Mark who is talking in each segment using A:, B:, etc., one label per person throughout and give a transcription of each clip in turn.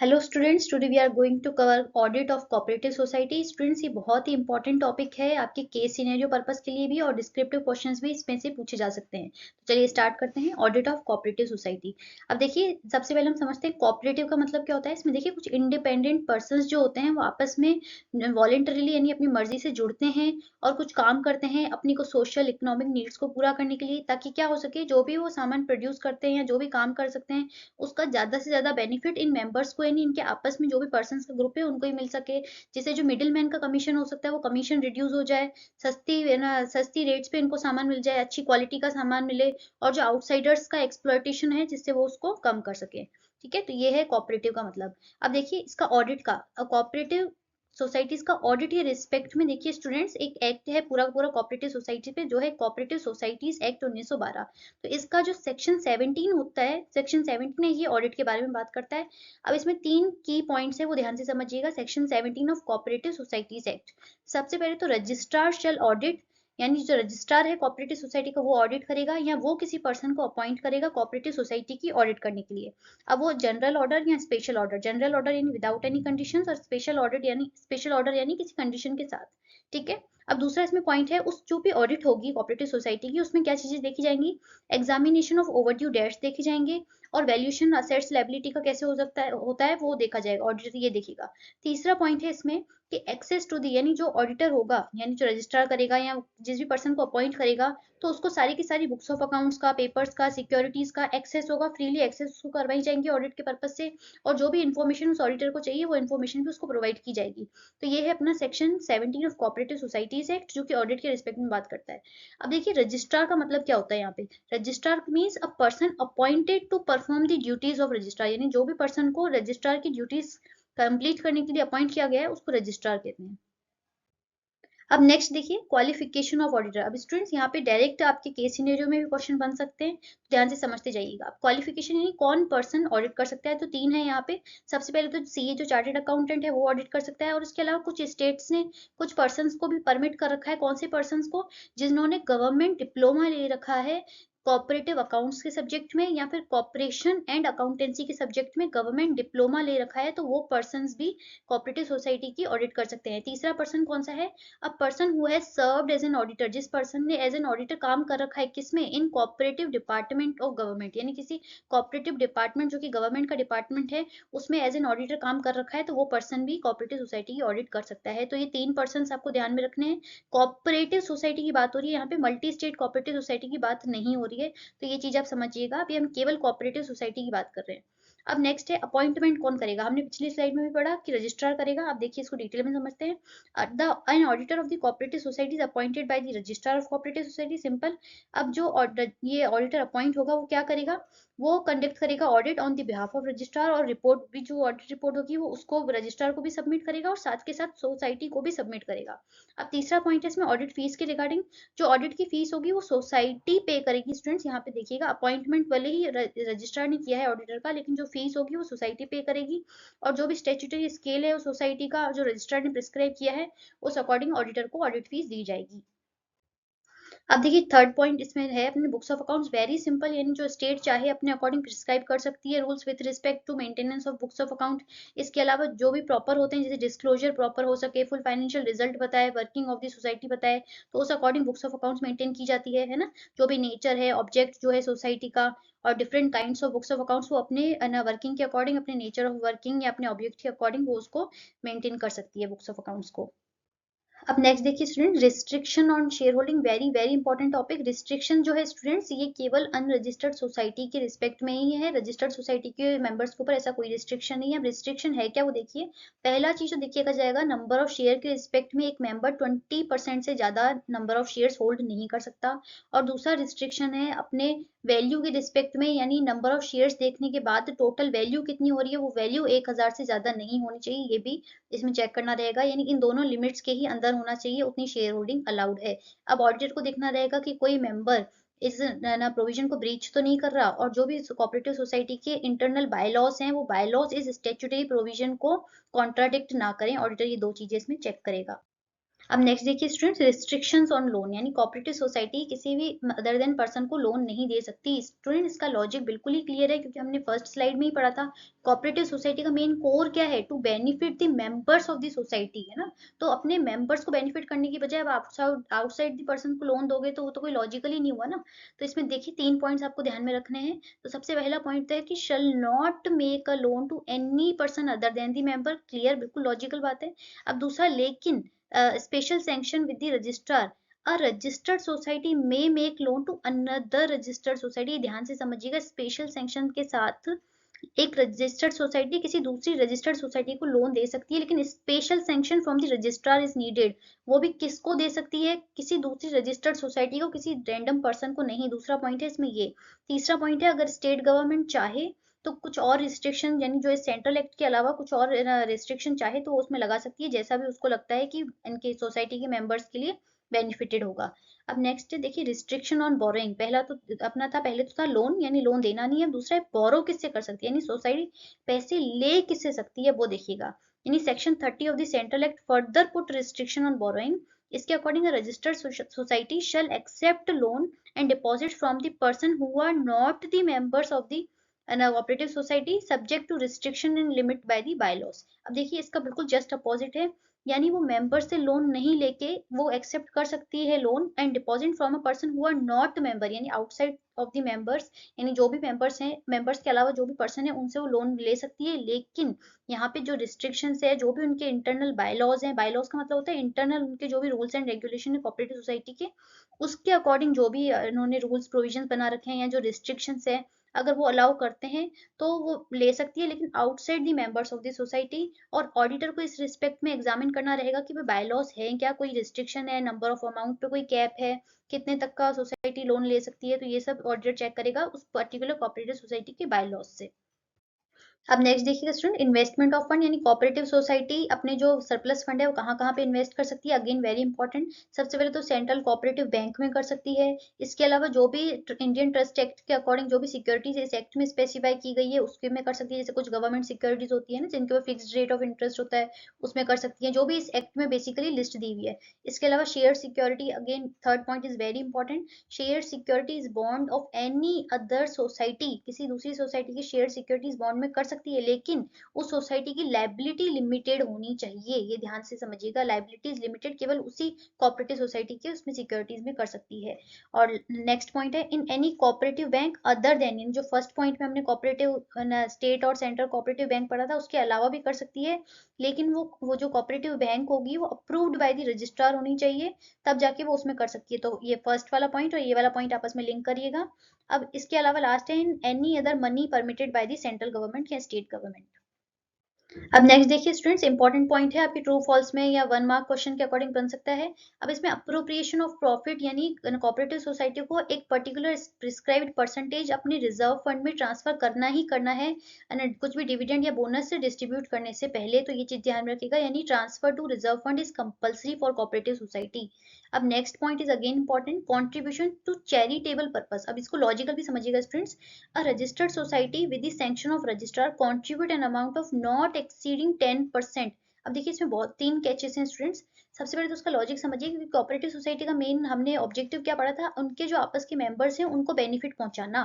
A: Hello students, today we are going to cover audit of cooperative society. Students, ये बहुत ही important topic है आपके case scenario purpose के लिए भी, और डिस्क्रिप्टिव क्वेश्चंस भी इसमें से पूछे जा सकते हैं। तो चलिए स्टार्ट करते हैं ऑडिट ऑफ कोऑपरेटिव सोसाइटी। अब देखिए, सबसे पहले हम समझते हैं कोऑपरेटिव का मतलब क्या होता है। इसमें देखिए कुछ इंडिपेंडेंट पर्संस जो होते हैं वो आपस में वॉलेंटरीली यानी अपनी मर्जी से जुड़ते हैं और कुछ काम करते हैं अपनी को सोशल इकोनॉमिक नीड्स को पूरा करने के लिए, ताकि क्या हो सके, जो भी वो सामान प्रोड्यूस करते हैं या जो भी काम कर सकते हैं उसका ज़्यादा से ज़्यादा बेनिफिट इन मेंबर्स को यानी इनके आपस में जो भी पर्सन्स का ग्रुप है उनको ही मिल सके। जिससे जो मिडिल मैन का कमीशन हो सकता है वो कमीशन रिड्यूस हो जाए, सस्ती है ना, सस्ती रेट्स पे इनको सामान मिल जाए, अच्छी क्वालिटी का सामान मिले, और जो आउटसाइडर्स का एक्सप्लॉयटेशन है जिससे वो उसको कम कर सके। ठीक है, तो ये है कोऑपरेटिव का मतलब। अब देखिए इसका ऑडिट का, कोऑपरेटिव सोसाइटीज का ऑडिट के रिस्पेक्ट में देखिए स्टूडेंट्स, एक एक्ट है पूरा पूरा कोऑपरेटिव सोसाइटी पे, जो है कोऑपरेटिव सोसाइटीज एक्ट 1912। तो इसका जो सेक्शन 17 होता है, सेक्शन 17 है, ये ऑडिट के बारे में बात करता है। अब इसमें 3 की पॉइंट्स है, वो ध्यान से समझिएगा। Section 17 of cooperative societies act, सबसे पहले तो रजिस्ट्रार शैल ऑडिट, यानी जो रजिस्ट्रार है कोऑपरेटिव सोसाइटी का वो ऑडिट करेगा, या वो किसी पर्सन को अपॉइंट करेगा कोऑपरेटिव सोसाइटी की ऑडिट करने के लिए। अब वो जनरल ऑर्डर या स्पेशल ऑर्डर, जनरल ऑर्डर यानी विदाउट एनी कंडीशंस, और स्पेशल ऑर्डर यानी किसी कंडीशन के साथ। ठीक है। अब दूसरा इसमें पॉइंट है, उस जो भी ऑडिट होगी कोऑपरेटिव सोसाइटी की उसमें क्या चीजें देखी जाएंगी। एग्जामिनेशन ऑफ ओवरड्यू डेट्स देखे जाएंगे, और वैल्यूएशन असेट्स लायबिलिटी का कैसे हो सकता है होता है वो देखा जाएगा, ऑडिटर ये देखेगा। तीसरा पॉइंट है इसमें कि एक्सेस टू दी, यानी जो ऑडिटर होगा यानी जो रजिस्ट्रार करेगा या जिस भी पर्सन को अपॉइंट करेगा, तो उसको सारी की सारी बुक्स ऑफ अकाउंट्स का, पेपर्स का, सिक्योरिटीज का एक्सेस होगा, फ्रीली एक्सेस उसको करवाई जाएंगी ऑडिट के पर्पज से। और जो भी इन्फॉर्मेशन उस ऑडिटर को चाहिए वो इन्फॉर्मेशन भी उसको प्रोवाइड की जाएगी। तो ये है अपना section 17 of cooperative societies act, जो कि ऑडिट के रिस्पेक्ट में बात करता है। अब देखिए रजिस्ट्रार का मतलब क्या होता है यहाँ पे। Registrar means a person appointed to perform the duties of registrar, यानी जो भी पर्सन को रजिस्ट्रार की ड्यूटीज कंप्लीट करने के लिए अपॉइंट किया गया है उसको रजिस्ट्रार कहते हैं। अब नेक्स्ट देखिए क्वालिफिकेशन ऑफ ऑडिटर। अब स्टूडेंट्स यहाँ पे डायरेक्ट आपके केस सिनेरियो में भी क्वेश्चन बन सकते हैं, तो ध्यान से समझते जाइएगा। अब क्वालिफिकेशन यानी कौन पर्सन ऑडिट कर सकता है, तो 3 है यहाँ पे। सबसे पहले तो सीए जो चार्टेड अकाउंटेंट है वो ऑडिट कर सकता है, और इसके अलावा कुछ स्टेट्स ने कुछ पर्सन को भी परमिट कर रखा है। कौन से पर्सन को, जिन्होंने गवर्नमेंट डिप्लोमा ले रखा है कोऑपरेटिव अकाउंट्स के सब्जेक्ट में, या फिर कॉपरेशन एंड अकाउंटेंसी के सब्जेक्ट में गवर्नमेंट डिप्लोमा ले रखा है, तो वो पर्सन भी कोऑपरेटिव सोसाइटी की ऑडिट कर सकते हैं। तीसरा पर्सन कौन सा है, a person who has served as an auditor, जिस पर्सन ने एज एन ऑडिटर काम कर रखा है किसमें, in cooperative department of government, यानी किसी कोऑपरेटिव डिपार्टमेंट जो कि गवर्नमेंट का डिपार्टमेंट है उसमें एज एन ऑडिटर काम कर रखा है, तो वो पर्सन भी कोऑपरेटिव सोसाइटी की ऑडिट कर सकता है। तो ये 3 पर्सन आपको ध्यान में रखने हैं। कोऑपरेटिव सोसाइटी की बात हो रही है यहाँ पे, मल्टी स्टेट कोऑपरेटिव सोसाइटी की बात नहीं हो रही है, तो ये चीज आप समझिएगा। अभी हम केवल कोऑपरेटिव सोसाइटी की बात कर रहे हैं। अब नेक्स्ट है अपॉइंटमेंट कौन करेगा। हमने पिछली स्लाइड में भी पढ़ा कि रजिस्ट्रार करेगा। अब देखिए इसको डिटेल में समझते हैं। the an auditor of the cooperative society is appointed by the registrar of cooperative society, simple। अब जो ये ऑडिटर अपॉइंट होगा वो क्या करेगा, वो कंडक्ट करेगा audit on the behalf of registrar, और रिपोर्ट भी, जो ऑडिट रिपोर्ट होगी वो उसको रजिस्ट्रार को भी सबमिट करेगा और साथ के साथ सोसाइटी को भी सबमिट करेगा। अब तीसरा पॉइंट है इसमें ऑडिट फीस के रिगार्डिंग। जो ऑडिट की फीस होगी वो सोसाइटी पे करेगी। स्टूडेंट्स यहाँ पे देखिएगा, अपॉइंटमेंट भले ही रजिस्ट्रार ने किया है ऑडिटर का, लेकिन जो फीस होगी वो सोसाइटी पे करेगी। और जो भी स्टेट्यूटरी स्केल है सोसाइटी का जो रजिस्ट्रार ने प्रिस्क्राइब किया है उस अकॉर्डिंग ऑडिटर को ऑडिट फीस दी जाएगी। अब देखिए थर्ड पॉइंट इसमें है अपने books of accounts, very simple, यानी जो स्टेट चाहे अपने अकॉर्डिंग प्रिस्क्राइब कर सकती है rules with respect to maintenance of books of account. इसके अलावा जो भी प्रॉपर होते हैं, जैसे डिस्क्लोजर प्रॉपर हो सके, फुल फाइनेंशियल रिजल्ट बताए, वर्किंग ऑफ द सोसाइटी बताए, तो उस according books of accounts maintain की जाती है ना। जो भी नेचर है, ऑब्जेक्ट जो है सोसाइटी का, और different kinds of books of accounts वो अपने वर्किंग के अकॉर्डिंग, अपने नेचर ऑफ वर्किंग या अपने ऑब्जेक्ट के अकॉर्डिंग वो उसको मेंटेन कर सकती है बुक्स ऑफ अकाउंट्स को। अब नेक्स्ट देखिए student, restriction on share holding, very very important topic. Restriction जो है स्टूडेंट्स, ये केवल अनरजिस्टर्ड सोसाइटी के रिस्पेक्ट में ही है, रजिस्टर्ड सोसाइटी के मेंबर्स के ऊपर ऐसा कोई रिस्ट्रिक्शन नहीं है। अब रिस्ट्रिक्शन है क्या वो देखिए। पहला चीज जो देखिएगा जाएगा, नंबर ऑफ शेयर के रिस्पेक्ट में एक मेंबर 20% से ज्यादा नंबर ऑफ शेयर्स होल्ड नहीं कर सकता। और दूसरा रिस्ट्रिक्शन है अपने वैल्यू के रिस्पेक्ट में, यानी नंबर ऑफ शेयर्स देखने के बाद टोटल वैल्यू कितनी हो रही है, वो वैल्यू 1000 से ज्यादा नहीं होनी चाहिए, ये भी इसमें चेक करना रहेगा। यानी इन दोनों लिमिट्स के ही अंदर होना चाहिए, उतनी शेयर होल्डिंग अलाउड है। अब ऑडिटर को देखना रहेगा कि कोई मेंबर इस ना प्रोविजन को ब्रीच तो नहीं कर रहा, और जो भी कोऑपरेटिव सोसाइटी के इंटरनल बायलॉज हैं वो बायलॉज इस स्टेचुटरी प्रोविजन को कॉन्ट्राडिक्ट ना करें। ऑडिटर ये दो चीजें इसमें चेक करेगा। अब नेक्स्ट देखिए स्टूडेंट्स, रिस्ट्रिक्शंस ऑन लोन, यानी कोऑपरेटिव सोसाइटी किसी भी अदर देन पर्सन को लोन नहीं दे सकती। स्टूडेंट इसका लॉजिक बिल्कुल ही क्लियर है, क्योंकि हमने फर्स्ट स्लाइड में ही पढ़ा था। कोऑपरेटिव सोसाइटी का मेन कोर क्या है? To benefit the members of the society, है ना। तो अपने मेंबर्स को बेनिफिट करने की बजाय आप आउटसाइड द पर्सन को लोन दोगे तो वो तो कोई लॉजिकल ही नहीं हुआ ना। तो इसमें देखिए 3 पॉइंट्स आपको ध्यान में रखने हैं। तो सबसे पहला पॉइंट है कि shall not make a loan to any person other than the member. Clear, बिल्कुल लॉजिकल बात है। अब दूसरा, लेकिन special sanction with the registrar, a registered society may make loan to another registered society। ध्यान से समझिएगा, स्पेशल सैंक्शन के साथ एक रजिस्टर्ड सोसाइटी किसी दूसरी रजिस्टर्ड सोसाइटी को लोन दे सकती है, लेकिन special sanction from the registrar is needed. वो भी किसको दे सकती है? किसी दूसरी रजिस्टर्ड सोसाइटी को, किसी रैंडम पर्सन को नहीं। दूसरा पॉइंट है इसमें ये। तीसरा पॉइंट है, अगर स्टेट गवर्नमेंट चाहे तो कुछ और रिस्ट्रिक्शन, यानी जो सेंट्रल एक्ट के अलावा कुछ और रिस्ट्रिक्शन चाहे तो उसमें लगा सकती है, जैसा भी उसको लगता है कि इनके सोसाइटी के मेंबर्स के लिए बेनिफिटेड होगा। अब नेक्स्ट देखिए, रिस्ट्रिक्शन ऑन बोरोइंग। पहला तो अपना था, पहले तो था लोन, यानी लोन देना नहीं है। दूसरा है बोरो, किससे कर सकती है, यानी सोसाइटी पैसे ले किससे सकती है, वो देखिएगा। यानी section 30 of the central act further put restriction on borrowing. इसके according registered society shall accept loan and deposit from the person who are not the members of the cooperative society subject to restriction and limit by the bylaws. अब देखिए इसका बिल्कुल just opposite है, यानी वो member से loan नहीं लेके वो एक्सेप्ट कर सकती है loan and deposit from a person who are not member, यानी आउटसाइड ऑफ द मेंबर्स। यानी जो भी मेंबर्स हैं, मेंबर्स के अलावा जो भी पर्सन है, उनसे वो लोन ले सकती है। लेकिन यहाँ पे जो रिस्ट्रिक्शंस है, जो भी उनके इंटरनल बायलॉज हैं, बायलॉज का मतलब होता है इंटरनल उनके जो भी रूल्स एंड रेगुलेशन है कोऑपरेटिव सोसाइटी के, उसके अकॉर्डिंग जो भी इन्होंने रूल्स प्रोविजंस बना रखे हैं या जो रिस्ट्रिक्शंस है, अगर वो अलाउ करते हैं तो वो ले सकती है, लेकिन outside the members of the society. और ऑडिटर को इस रिस्पेक्ट में एग्जामिन करना रहेगा कि भाई बायलॉज है क्या, कोई रिस्ट्रिक्शन है, नंबर ऑफ अमाउंट पे कोई कैप है, कितने तक का सोसाइटी लोन ले सकती है। तो ये सब ऑडिटर चेक करेगा उस पर्टिकुलर कोऑपरेटिव सोसाइटी के बायलॉज से। अब नेक्स्ट देखिएगा स्टूडेंट, इन्वेस्टमेंट ऑफ फंड, यानी कोऑपरेटिव सोसाइटी अपने जो सरप्लस फंड है वो कहाँ कहाँ पे इन्वेस्ट कर सकती है। अगेन वेरी इंपॉर्टेंट, सबसे पहले तो सेंट्रल कोऑपरेटिव बैंक में कर सकती है। इसके अलावा जो भी इंडियन ट्रस्ट एक्ट के अकॉर्डिंग जो भी सिक्योरिटीज इस एक्ट में स्पेसिफाई की गई है उसके में कर सकती है। जैसे कुछ गवर्नमेंट सिक्योरिटीज होती है ना जिनके ऊपर फिक्स रेट ऑफ इंटरेस्ट होता है, उसमें कर सकती है, जो भी इस एक्ट में बेसिकली लिस्ट दी हुई है। इसके अलावा share security, again third point is very important, share securities bond of any other society, किसी दूसरी सोसाइटी की शेयर सिक्योरिटीज बॉन्ड में कर सकती है, लेकिन उस सोसाइटी की लायबिलिटी लिमिटेड होनी चाहिए। ये ध्यान से समझिएगा, लायबिलिटीज लिमिटेड केवल उसी कोऑपरेटिव सोसाइटी के उसमें सिक्योरिटीज में कर सकती है। और नेक्स्ट पॉइंट है, in any cooperative bank other than, जो फर्स्ट पॉइंट में हमने कोऑपरेटिव स्टेट और सेंट्रल कोऑपरेटिव बैंक पढ़ा था उसके अलावा भी कर सकती है, लेकिन वो जो कोऑपरेटिव बैंक होगी वो अप्रूव्ड बाय द रजिस्ट्रार होनी चाहिए, तब जाके वो उसमें कर सकती है। तो ये फर्स्ट वाला पॉइंट और ये वाला पॉइंट आपस में लिंक करिएगा। अब इसके अलावा लास्ट है, in any other money permitted by the central government या स्टेट गवर्नमेंट। अब नेक्स्ट देखिए स्टूडेंट्स, इंपॉर्टेंट पॉइंट है, आपकी ट्रू फॉल्स में या 1 मार्क क्वेश्चन के अकॉर्डिंग बन सकता है। अब इसमें अप्रोप्रिएशन ऑफ प्रॉफिट, यानी कोऑपरेटिव सोसाइटी को एक पर्टिकुलर प्रिस्क्राइब्ड परसेंटेज अपने रिजर्व फंड में ट्रांसफर करना ही करना है, कुछ भी डिविडेंड या बोनस से डिस्ट्रीब्यूट करने से पहले। तो ये चीज ध्यान रखिएगा, यानी transfer to reserve fund is compulsory for cooperative society. अब next point is again important, contribution to charitable purpose. अब इसको लॉजिकल भी समझिएगा students, a registered society with the sanction of registrar contribute an amount of not exceeding 10%। अब देखिए इसमें बहुत 3 catches हैं स्टूडेंट्स। सबसे पहले तो उसका लॉजिक समझिए, क्योंकि कोऑपरेटिव सोसाइटी का मेन हमने ऑब्जेक्टिव क्या पढ़ा था, उनके जो आपस के मेंबर्स हैं उनको बेनिफिट पहुंचाना।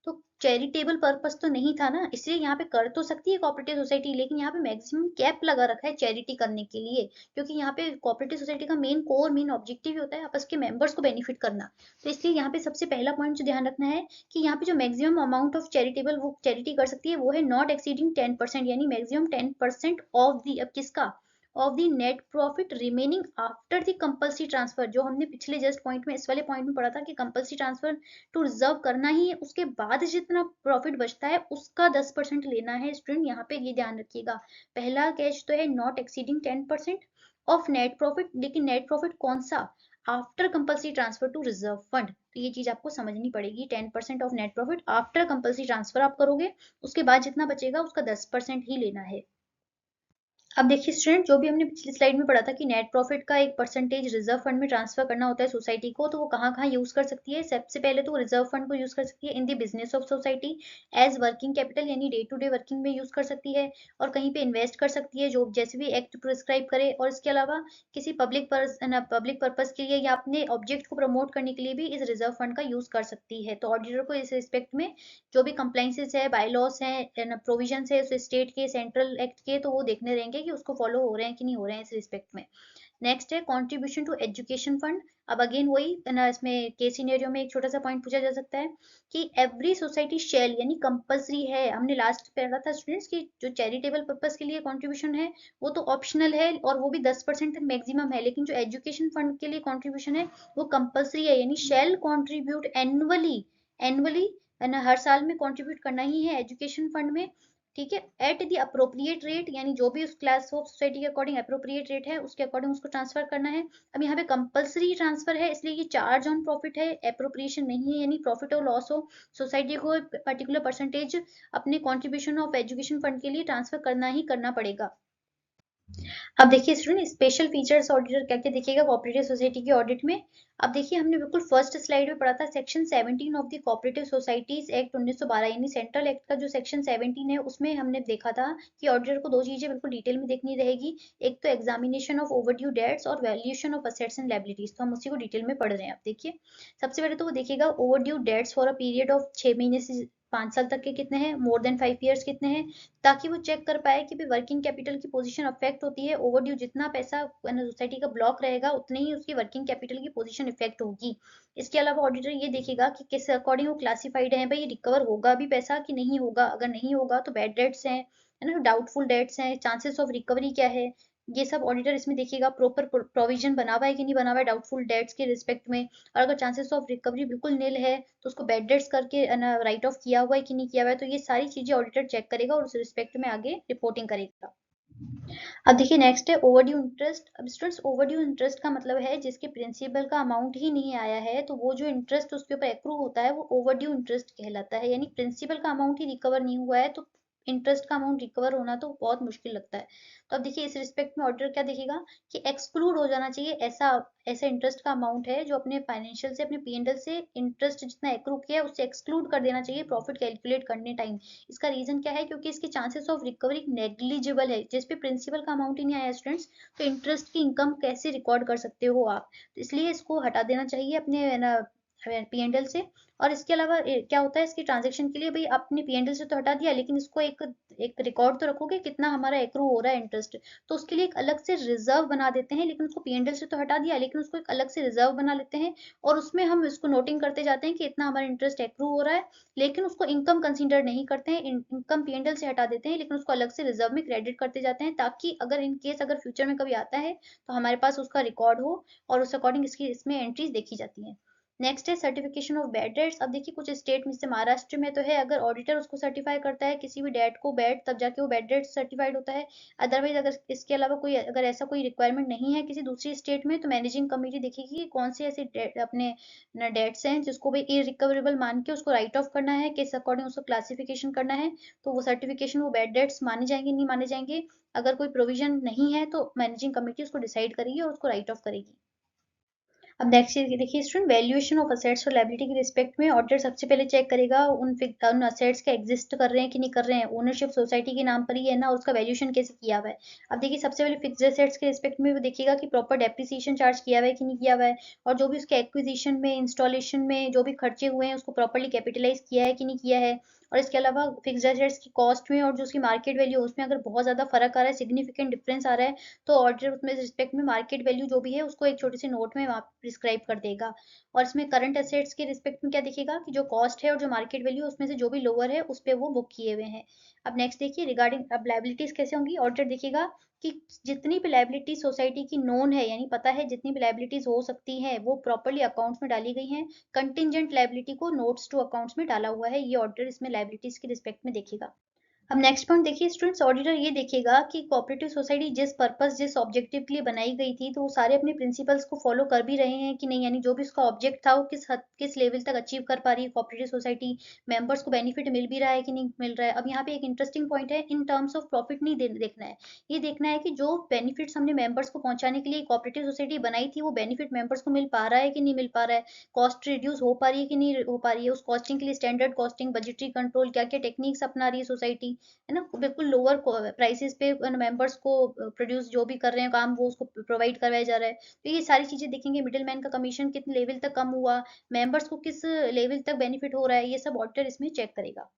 A: तो चैरिटेबल पर्पस तो नहीं था ना, इसलिए यहाँ पे कर तो सकती है कोऑपरेटिव सोसाइटी, लेकिन यहाँ पे मैक्सिमम कैप लगा रखा है चैरिटी करने के लिए, क्योंकि यहाँ पे कोऑपरेटिव सोसाइटी का मेन ऑब्जेक्टिव ही होता है आपस के मेंबर्स को बेनिफिट करना। तो इसलिए यहाँ पे सबसे पहला पॉइंट जो ध्यान रखना है कि यहाँ पे जो मैक्सिमम अमाउंट ऑफ चैरिटेबल वो चैरिटी कर सकती है वो है नॉट एक्सीडिंग 10%, यानी मैक्सिमम 10% ऑफ दी, अब किसका, of the net profit remaining after the compulsory transfer. जो हमने पिछले जस्ट पॉइंट में, इस वाले पॉइंट में पढ़ा था कि कंपल्सरी ट्रांसफर टू रिजर्व करना ही है, उसके बाद जितना प्रॉफिट बचता है उसका 10% लेना है। स्टूडेंट यहाँ पे ये ध्यान रखिएगा, पहला कैच तो है not exceeding 10% of net profit, लेकिन नेट प्रॉफिट कौन सा, after compulsory transfer to reserve fund. तो ये चीज आपको समझनी पड़ेगी, 10% of net profit after compulsory transfer आप करोगे, उसके बाद जितना बचेगा उसका 10% ही लेना है। अब देखिए स्टूडेंट, जो भी हमने पिछली स्लाइड में पढ़ा था कि नेट प्रॉफिट का एक परसेंटेज रिजर्व फंड में ट्रांसफर करना होता है सोसाइटी को, तो वो कहाँ कहाँ यूज कर सकती है। सबसे पहले तो वो रिजर्व फंड को यूज कर सकती है in the business of society as working capital, यानी डे टू डे वर्किंग में यूज कर सकती है, और कहीं पे इन्वेस्ट कर सकती है जो जैसे भी एक्ट प्रिस्क्राइब करे, और इसके अलावा किसी पब्लिक पर्पज के लिए या अपने ऑब्जेक्ट को प्रमोट करने के लिए भी इस रिजर्व फंड का यूज कर सकती है। तो ऑडिटर को इस रिस्पेक्ट में जो भी कंप्लाइंसेस है, बायलॉस है, प्रोविजन है उस स्टेट के, सेंट्रल एक्ट के, तो वो देखने रहेंगे कि उसको फॉलो हो रहे हैं कि नहीं हो रहे हैं इस रिस्पेक्ट में। नेक्स्ट है कंट्रीब्यूशन टू एजुकेशन फंड। अब अगेन वही ना, इसमें केस सिनेरियो में एक छोटा सा पॉइंट पूछा जा सकता है कि एवरी सोसाइटी शेल, यानी कंपलसरी है। हमने लास्ट पढ़ा था स्टूडेंट्स की जो चैरिटेबल पर्पस के लिए कंट्रीब्यूशन है वो तो ऑप्शनल है और वो भी 10% तक मैक्सिमम है, लेकिन जो एजुकेशन फंड के लिए कंट्रीब्यूशन है वो कंपलसरी है, यानी शेल कंट्रीब्यूट एनुअली। एनुअली है ना, हर साल में कंट्रीब्यूट करना ही है एजुकेशन फंड में। ठीक है, एट द अप्रोप्रिएट रेट, यानी जो भी उस क्लास ऑफ सोसाइटी के अकॉर्डिंग अप्रोप्रिएट रेट है उसके अकॉर्डिंग उसको ट्रांसफर करना है। अब यहाँ पे कंपलसरी ट्रांसफर है इसलिए ये चार्ज ऑन प्रॉफिट है, अप्रोप्रिएशन नहीं है, यानी प्रॉफिट और लॉस हो सोसाइटी को पर्टिकुलर परसेंटेज अपने कॉन्ट्रीब्यूशन ऑफ एजुकेशन फंड के लिए ट्रांसफर करना ही करना पड़ेगा। अब देखिए स्टूडेंट, स्पेशल फीचर्स ऑडिटर क्या क्या देखिएगा कोऑपरेटिव सोसाइटी के ऑडिट में। अब देखिए हमने बिल्कुल फर्स्ट स्लाइड में पढ़ा था section 17 of the cooperative societies act 1912, यानी सेंट्रल एक्ट का जो सेक्शन 17 है उसमें हमने देखा था कि ऑडिटर को दो चीजें बिल्कुल डिटेल में देखनी रहेगी। एक तो एग्जामिनेशन ऑफ ओवरड्यू डेट्स और valuation of assets and liabilities, तो हम उसी को डिटेल में पढ़ रहे हैं। आप देखिए सबसे पहले तो वो देखिएगा overdue debts for a period of 6 महीने से 5 साल तक के कितने हैं, मोर देन 5 ईयर्स कितने हैं, ताकि वो चेक कर पाए कि वर्किंग कैपिटल की पोजीशन अफेक्ट होती है। ओवरड्यू जितना पैसा सोसाइटी का ब्लॉक रहेगा उतनी ही उसकी वर्किंग कैपिटल की पोजीशन इफेक्ट होगी। इसके अलावा ऑडिटर ये देखेगा कि किस अकॉर्डिंग वो क्लासिफाइड है, भाई रिकवर होगा भी पैसा कि नहीं होगा। अगर नहीं होगा तो बैड डेट्स हैं, है ना, डाउटफुल डेट्स हैं, चांसेस ऑफ रिकवरी क्या है, ये सब ऑडिटर इसमें देखिएगा। प्रॉपर प्रोविजन बना हुआ है कि नहीं बना हुआ है डाउटफुल डेट्स के रिस्पेक्ट में, और अगर चांसेस ऑफ रिकवरी बिल्कुल नील है तो उसको बैड डेट्स करके राइट ऑफ किया हुआ है कि नहीं किया हुआ है। तो ये सारी चीजें ऑडिटर चेक करेगा और उस रिस्पेक्ट में आगे रिपोर्टिंग करेगा। अब देखिए नेक्स्ट है ओवरड्यू इंटरेस्ट। अब स्टूडेंट्स, ओवरड्यू इंटरेस्ट का मतलब है जिसके प्रिंसिपल का अमाउंट ही नहीं आया है, तो वो जो इंटरेस्ट उसके ऊपर एक्रू होता है वो ओवरड्यू इंटरेस्ट कहलाता है। यानी प्रिंसिपल का अमाउंट ही रिकवर नहीं हुआ है तो इंटरेस्ट का अमाउंट रिकवर होना तो बहुत मुश्किल लगता है। तो अब देखिए इस रिस्पेक्ट में ऑडिटर क्या देखेगा कि एक्सक्लूड हो जाना चाहिए ऐसा ऐसा इंटरेस्ट का अमाउंट है जो अपने फाइनेंशियल से, अपने पीएनएल से इंटरेस्ट जितना एक्रू किया है उससे एक्सक्लूड कर देना चाहिए प्रॉफिट कैलकुलेट करने टाइम। इसका रीजन क्या है, क्योंकि इसके चांसेस ऑफ रिकवरी नेग्लिजिबल है। जिस पे प्रिंसिपल का अमाउंट ही नहीं आया स्टूडेंट्स, तो इंटरेस्ट की इनकम कैसे रिकॉर्ड कर सकते हो आप, तो इसलिए इसको हटा देना चाहिए अपने पीएनएल से। और इसके अलावा क्या होता है इसके ट्रांजेक्शन के लिए, भाई आपने पीएनएल से तो हटा दिया लेकिन इसको एक एक रिकॉर्ड तो रखोगे कितना हमारा एक्रू हो रहा है इंटरेस्ट, तो उसके लिए एक अलग से रिजर्व बना देते हैं। लेकिन उसको पीएनएल से तो हटा दिया लेकिन उसको एक अलग से रिजर्व बना लेते हैं और उसमें हम इसको नोटिंग करते जाते हैं कि इतना हमारा इंटरेस्ट एक्रू हो रहा है, लेकिन उसको इनकम कंसीडर नहीं करते हैं। इनकम पीएनएल से हटा देते हैं लेकिन उसको अलग से रिजर्व में क्रेडिट करते जाते हैं, ताकि अगर इन केस अगर फ्यूचर में कभी आता है तो हमारे पास उसका रिकॉर्ड हो और उस अकॉर्डिंग इसकी इसमें एंट्रीज देखी जाती हैं। नेक्स्ट है सर्टिफिकेशन ऑफ बैड डेट्स। अब देखिए कुछ स्टेट में जैसे महाराष्ट्र में तो है, अगर ऑडिटर उसको सर्टिफाई करता है किसी भी डेट को बैड, तब जाके वो बैड डेट सर्टिफाइड होता है। अदरवाइज अगर इसके अलावा कोई अगर ऐसा कोई रिक्वायरमेंट नहीं है किसी दूसरी स्टेट में, तो मैनेजिंग कमेटी देखेगी कि कौन से ऐसे अपने डेट्स हैं जिसको भी इरिकवरेबल मान के उसको राइट ऑफ करना है, किस अकॉर्डिंग उसको क्लासिफिकेशन करना है, तो वो सर्टिफिकेशन वो बैड डेट्स माने जाएंगे नहीं माने जाएंगे। अगर कोई प्रोविजन नहीं है तो मैनेजिंग कमेटी उसको डिसाइड करेगी और उसको राइट ऑफ करेगी। अब नेक्स्ट देखिए स्टूडेंट, वैल्यूएशन ऑफ असेट्स और लायबिलिटी के रिस्पेक्ट में ऑडिटर सबसे पहले चेक करेगा उन असेट्स के एग्जिस्ट कर रहे हैं कि नहीं कर रहे हैं, ओनरशिप सोसाइटी के नाम पर ही है ना, और उसका वैल्यूएशन कैसे किया हुआ है। अब देखिए सबसे पहले फिक्स्ड एसेट्स के रिस्पेक्ट में वो देखिएगा कि प्रॉपर डेप्रिसिएशन चार्ज किया हुआ है कि नहीं किया हुआ है, और जो भी उसके एक्विजिशन में, इंस्टॉलेशन में जो भी खर्चे हुए हैं उसको प्रॉपरली कैपिटलाइज किया है कि नहीं किया है। और इसके अलावा फिक्स्ड एसेट्स की कॉस्ट में और जो उसकी मार्केट वैल्यू उसमें अगर बहुत ज्यादा फर्क आ रहा है, सिग्निफिकेंट डिफरेंस आ रहा है, तो ऑडिटर उसमें रिस्पेक्ट में मार्केट वैल्यू जो भी है उसको एक छोटे से नोट में प्रिस्क्राइब कर देगा। और इसमें करंट एसेट्स के रिस्पेक्ट में क्या दिखेगा कि जो कॉस्ट है और जो मार्केट वैल्यू उसमें से जो भी लोअर है उस पर वो बुक किए हुए हैं। अब नेक्स्ट देखिए रिगार्डिंग अब लायबिलिटीज कैसे होंगी, ऑडिटर देखिएगा कि जितनी भी लायबिलिटी सोसाइटी की नोन है, यानी पता है जितनी भी लायबिलिटीज हो सकती हैं वो प्रॉपरली अकाउंट्स में डाली गई हैं। कंटिजेंट लायबिलिटी को नोट्स टू अकाउंट्स में डाला हुआ है, ये ऑडिटर इसमें लायबिलिटीज के रिस्पेक्ट में देखेगा। अब नेक्स्ट पॉइंट देखिए स्टूडेंट्स, ऑडिटर ये देखेगा कि कोऑपरेटिव सोसाइटी जिस पर्पस जिस ऑब्जेक्टिव के लिए बनाई गई थी तो वो सारे अपने प्रिंसिपल्स को फॉलो कर भी रहे हैं कि नहीं, यानी जो भी उसका ऑब्जेक्ट था वो किस लेवल तक अचीव कर पा रही है कोऑपरेटिव सोसाइटी, मेंबर्स को बेनिफिट मिल भी रहा है कि नहीं मिल रहा है। अब यहाँ पे एक इंटरेस्टिंग पॉइंट है, इन टर्म्स ऑफ प्रॉफिट नहीं देखना है, ये देखना है कि जो बेनिफिट्स हमने मेंबर्स को पहुंचाने के लिए कोऑपरेटिव सोसाइटी बनाई थी वो बेनिफिट मेंबर्स को मिल पा रहा है कि नहीं मिल पा रहा है, कॉस्ट रिड्यूस हो पा रही है कि नहीं हो पा रही है, उस कॉस्टिंग के लिए स्टैंडर्ड कॉस्टिंग, बजटरी कंट्रोल, क्या क्या टेक्निक्स अपना रही है सोसाइटी, है ना, बिल्कुल लोअर प्राइसेस पे मेंबर्स को प्रोड्यूस जो भी कर रहे हैं काम वो उसको प्रोवाइड करवाया जा रहा है। तो ये सारी चीजें देखेंगे, मिडिल मैन का कमीशन कितने लेवल तक कम हुआ, मेंबर्स को किस लेवल तक बेनिफिट हो रहा है, ये सब ऑडिटर इसमें चेक करेगा।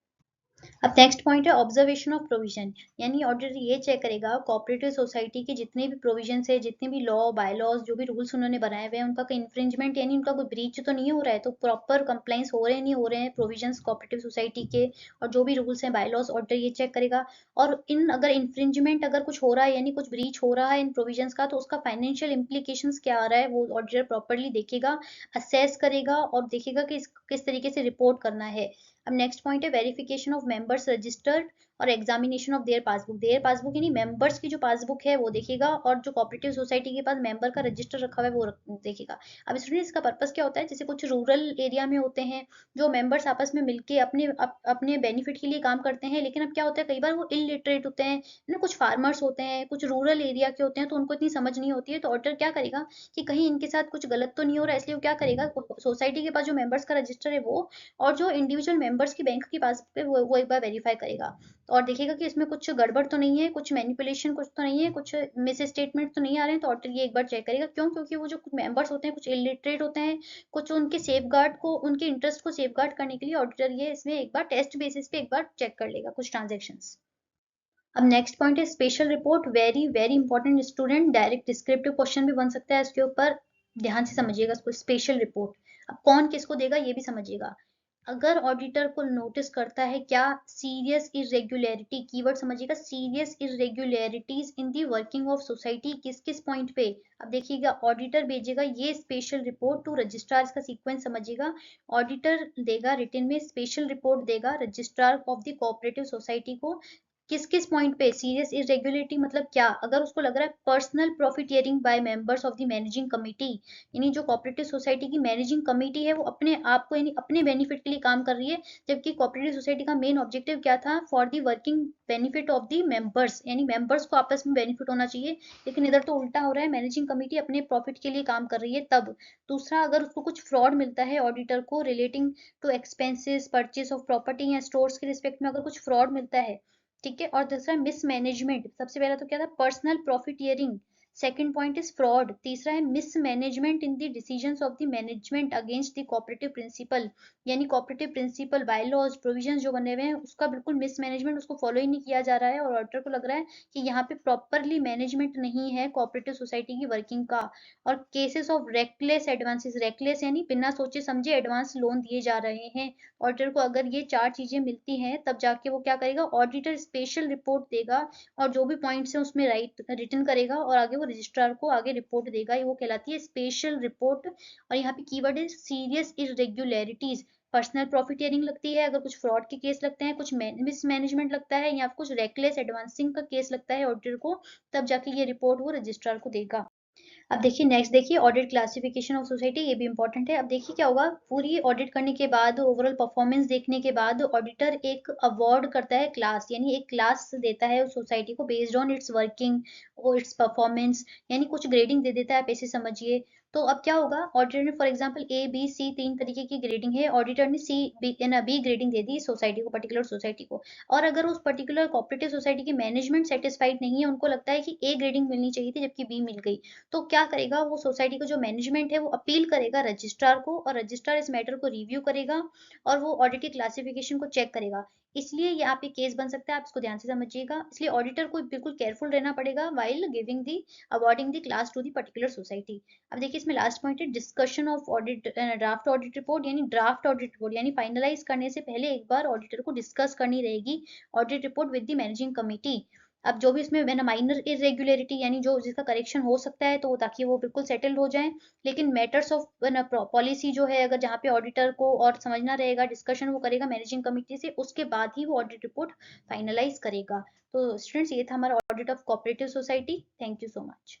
A: अब नेक्स्ट पॉइंट है ऑब्जर्वेशन ऑफ प्रोविजन, यानी ऑडिटर ये चेक करेगा कोऑपरेटिव सोसाइटी के जितने भी प्रोविजन है, जितने भी लॉ बाय लॉज जो भी रूल्स उन्होंने बनाए हुए हैं उनका कोई इन्फ्रिंजमेंट यानी उनका कोई ब्रीच तो नहीं हो रहा है, तो प्रॉपर कंप्लाइंस हो रहे हैं नहीं हो रहे हैं प्रोविजंस कोऑपरेटिव सोसाइटी के, और जो भी रूल्स हैं बाय लॉज ऑडिटर ये चेक करेगा। और इन अगर इन्फ्रिंजमेंट अगर कुछ हो रहा है यानी कुछ ब्रीच हो रहा है इन प्रोविजंस का, तो उसका फाइनेंशियल इम्प्लीकेशंस क्या आ रहा है वो ऑडिटर प्रॉपरली देखेगा, असेस करेगा और देखेगा कि किस तरीके से रिपोर्ट करना है। अब नेक्स्ट पॉइंट है वेरिफिकेशन ऑफ मेंबर्स रजिस्टर्ड और एग्जामिनेशन ऑफ देयर पासबुक यानी मेंबर्स की जो पासबुक है वो देखेगा, और जो कोऑपरेटिव सोसाइटी के पास मेंबर का रजिस्टर रखा हुआ है वो देखेगा। अब स्टूडेंट इसका पर्पस क्या होता है, जैसे कुछ रूरल एरिया में होते हैं जो मेंबर्स आपस में मिलके अपने बेनिफिट के लिए काम करते हैं, लेकिन अब क्या होता है कई बार वो इलिटरेट होते हैं ना, कुछ फार्मर्स होते हैं, कुछ रूरल एरिया के होते हैं, तो उनको इतनी समझ नहीं होती है, तो ऑडिटर क्या करेगा कि कहीं इनके साथ कुछ गलत तो नहीं हो रहा है, इसलिए वो क्या करेगा सोसाइटी के पास जो मेंबर्स का रजिस्टर है वो, और जो इंडिविजुअल मेंबर्स की बैंक के पास पे वो एक बार वेरीफाई करेगा और देखेगा कि इसमें कुछ गड़बड़ तो नहीं है, कुछ मैनिपुलेशन कुछ तो नहीं है, कुछ मिस स्टेटमेंट तो नहीं आ रहे हैं, तो ऑडिटर ये एक बार चेक करेगा। क्यों? क्योंकि वो जो कुछ मेंबर्स होते हैं कुछ इलिटरेट होते हैं, कुछ उनके सेफ गार्ड को उनके इंटरेस्ट को सेफ गार्ड करने के लिए ऑडिटर ये इसमें एक बार टेस्ट बेसिस पे एक बार चेक कर लेगा कुछ ट्रांजेक्शन। अब नेक्स्ट पॉइंट है special report, very very important student, direct descriptive question भी बन सकता है इसके ऊपर, ध्यान से समझिएगा इसको, स्पेशल रिपोर्ट। अब कौन किसको देगा ये भी समझिएगा। अगर ऑडिटर को नोटिस करता है क्या सीरियस इरेग्युलरिटी, कीवर्ड समझिएगा, serious irregularities in the working of society, किस किस पॉइंट पे, अब देखिएगा ऑडिटर भेजेगा ये स्पेशल रिपोर्ट टू रजिस्ट्रार, इसका सीक्वेंस समझिएगा। ऑडिटर देगा रिटन में स्पेशल रिपोर्ट देगा registrar of the cooperative society को, किस किस पॉइंट पे सीरियस इरेगुलरिटी मतलब क्या, अगर उसको लग रहा है personal profiteering by members of the managing committee, यानी जो कोऑपरेटिव सोसाइटी की मैनेजिंग कमिटी है वो अपने आप को यानी अपने बेनिफिट के लिए काम कर रही है, जबकि कोऑपरेटिव सोसाइटी का मेन ऑब्जेक्टिव क्या था, for the working benefit of the members, यानी मेंबर्स को आपस में बेनिफिट होना चाहिए, लेकिन इधर तो उल्टा हो रहा है, मैनेजिंग कमिटी अपने प्रॉफिट के लिए काम कर रही है तब। दूसरा, अगर उसको कुछ फ्रॉड मिलता है ऑडिटर को relating to expenses purchase of property या स्टोर्स के रिस्पेक्ट में अगर कुछ फ्रॉड मिलता है, ठीक है। और दूसरा मिसमैनेजमेंट, सबसे पहला तो क्या था personal profiteering, second point is fraud, तीसरा है mismanagement in the decisions of the management against the cooperative principle, यानी cooperative principle bylaws provisions जो बने हुए हैं उसका बिल्कुल मिसमैनेजमेंट, उसको फॉलो ही नहीं किया जा रहा है, और ऑडिटर को लग रहा है कि यहाँ पे प्रॉपरली मैनेजमेंट नहीं है कोऑपरेटिव सोसाइटी की वर्किंग का। और cases of reckless advances, reckless यानी बिना सोचे समझे एडवांस लोन दिए जा रहे हैं, ऑडिटर को अगर ये चार चीजें मिलती हैं तब जाके वो क्या करेगा, ऑडिटर स्पेशल रिपोर्ट देगा और जो भी पॉइंट्स हैं उसमें राइट रिटर्न करेगा और आगे वो रजिस्ट्रार को आगे रिपोर्ट देगा, ये वो कहलाती है स्पेशल रिपोर्ट। और यहाँ पे कीवर्ड है सीरियस इरेग्युलरिटीज, पर्सनल प्रॉफिटियरिंग लगती है, अगर कुछ फ्रॉड के केस लगते हैं, कुछ मिसमैनेजमेंट लगता है या कुछ रेकलेस एडवांसिंग का केस लगता है ऑडिटर को, तब जाके ये रिपोर्ट वो रजिस्ट्रार को देगा। अब देखिए नेक्स्ट, देखिए ऑडिट क्लासिफिकेशन ऑफ सोसाइटी, ये भी इंपॉर्टेंट है। अब देखिए क्या होगा, पूरी ऑडिट करने के बाद ओवरऑल परफॉर्मेंस देखने के बाद ऑडिटर एक अवार्ड करता है क्लास, यानी एक क्लास देता है उस सोसाइटी को बेस्ड ऑन इट्स वर्किंग और इट्स परफॉर्मेंस, यानी कुछ ग्रेडिंग दे देता है, आप ऐसे समझिए। तो अब क्या होगा, ऑडिटर ने for example A B C तीन तरीके की ग्रेडिंग है, ऑडिटर ने सी बी ना बी ग्रेडिंग दे दी सोसाइटी को, पर्टिकुलर सोसाइटी को, और अगर उस पर्टिकुलर कोऑपरेटिव सोसाइटी की मैनेजमेंट सेटिस्फाइड नहीं है, उनको लगता है कि ए ग्रेडिंग मिलनी चाहिए थी जबकि बी मिल गई, तो क्या करेगा वो सोसाइटी का जो मैनेजमेंट है वो अपील करेगा रजिस्ट्रार को, और रजिस्ट्रार इस मैटर को रिव्यू करेगा और वो ऑडिट की क्लासिफिकेशन को चेक करेगा। इसलिए यहाँ पे केस बन सकता है, आप इसको ध्यान से समझिएगा, इसलिए ऑडिटर को बिल्कुल केयरफुल रहना पड़ेगा while giving the awarding the class to the particular society. अब देखिए इसमें लास्ट पॉइंट है discussion of audit draft audit report, यानी ड्राफ्ट ऑडिट रिपोर्ट यानी फाइनलाइज करने से पहले एक बार ऑडिटर को डिस्कस करनी रहेगी audit report with the managing committee. अब जो भी इसमें है ना माइनर इरेगुलरिटी यानी जो जिसका करेक्शन हो सकता है तो ताकि वो बिल्कुल सेटल हो जाए, लेकिन मैटर्स ऑफ पॉलिसी जो है अगर जहाँ पे ऑडिटर को और समझना रहेगा, डिस्कशन वो करेगा मैनेजिंग कमिटी से, उसके बाद ही वो ऑडिट रिपोर्ट फाइनलाइज करेगा। तो स्टूडेंट्स ये था हमारा audit of cooperative society. Thank you so much.